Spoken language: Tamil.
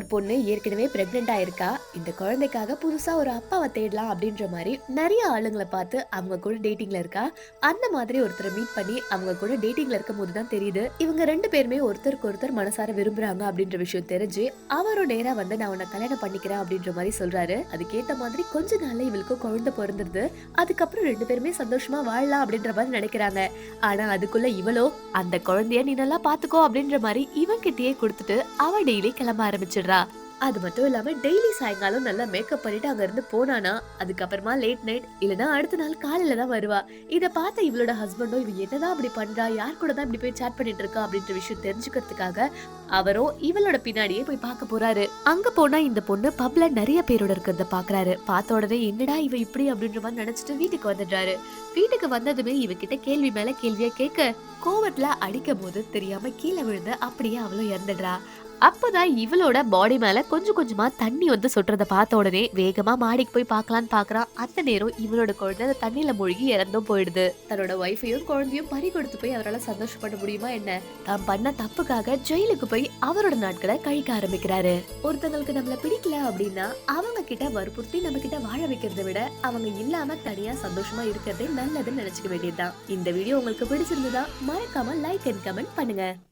ஒரு பொண்ணு ஏற்கனவே பிரெக்னென்ட் ஆயிருக்கா. இந்த குழந்தைக்காக புதுசா ஒரு அப்பாவை தேடலாம் அப்படின்ற மாதிரி நிறைய ஆளுங்களை பார்த்து அவங்க கூட டேட்டிங்ல இருக்கா. அந்த மாதிரி ஒருத்தரை மீட் பண்ணி அவங்க கூட டேட்டிங்ல இருக்கும் போதுதான் தெரியுது இவங்க ரெண்டு பேருமே ஒருத்தருக்கு ஒருத்தர் மனசார விரும்புறாங்க அப்படின்ற விஷயம் தெரிஞ்சு அவரும் நேரா வந்து நான் உன்னை கல்யாணம் பண்ணிக்கிறேன் அப்படின்ற மாதிரி சொல்றாரு. அதுக்கேத்த மாதிரி கொஞ்ச நாள்ல இவளுக்கு குழந்தை பிறந்துருது. அதுக்கப்புறம் ரெண்டு பேருமே சந்தோஷமா வாழலாம் அப்படின்ற மாதிரி நினைக்கிறாங்க. ஆனா அதுக்குள்ள இவளோ அந்த குழந்தைய நீ நல்லா பாத்துக்கோ அப்படின்ற மாதிரி இவன் கிட்டயே கொடுத்துட்டு அவ டெய்லி கிளம்ப ஆரம்பிச்சிடுறா. அது மட்டும் இல்லாம டெய்லி சாயங்காலம் நல்லா மேக்கப் பண்ணிட்டு அங்க இருந்து போனானா அதுக்கப்புறமா லேட் நைட் இல்லனா அடுத்த நாள் காலையில தான் வருவா. இத பார்த்த இவளோட ஹஸ்பண்டும் இவ என்னதான் இப்படி பண்றா, யார் கூட தான் இப்படி போய் சாட் பண்ணிட்டு இருக்கா அப்படின்ற விஷயம் தெரிஞ்சுக்கிறதுக்காக அவரோ இவளோட பின்னாடியே போய் பார்க்க போறாரு. அங்க போனா இந்த பொண்ணு பப்ல நிறைய பேரோட இருக்கிறத பாக்குறாரு. பார்த்த உடனே என்னடா இவ இப்படி அப்படின்ற மாதிரி நினைச்சிட்டு வீட்டுக்கு வந்துடுறாரு. வீட்டுக்கு வந்ததுமே இவகிட்ட கேள்வி மேல கேள்வியா கேட்க கோவத்துல அடிக்கும் போது தெரியாம கீழே விழுந்து அப்படியே அவளும் இறந்துடுறா. அப்பதான் இவளோட பாடி மேல கொஞ்சம் கொஞ்சமா தண்ணி வந்து சொட்டுறத பார்த்த உடனே வேகமா மாடிக்கு போய் பார்க்கலான்னு பாக்குறான். அந்த நேரம் இவளோட குழந்தை அந்த தண்ணியில மூழ்கி இறந்தும் போயிடுது. தன்னோட ஒய்ஃபையும் குழந்தையும் பறி கொடுத்து போய் அவரால் சந்தோஷப்பட முடியுமா என்ன? தான் பண்ண தப்புக்காக ஜெயிலுக்கு போய் அவரோட நாட்களை கழிக்க ஆரம்பிக்கிறாரு. ஒருத்தங்களுக்கு நம்மள பிடிக்கல அப்படின்னா அவங்க கிட்ட வற்புறுத்தி நம்ம கிட்ட வாழ வைக்கிறதை விட அவங்க இல்லாம தனியா சந்தோஷமா இருக்கிறதே நல்லதுன்னு நினைச்சுக்க வேண்டியதுதான். இந்த வீடியோ உங்களுக்கு பிடிச்சிருந்ததா மறக்காம லைக் அண்ட் கமெண்ட் பண்ணுங்க.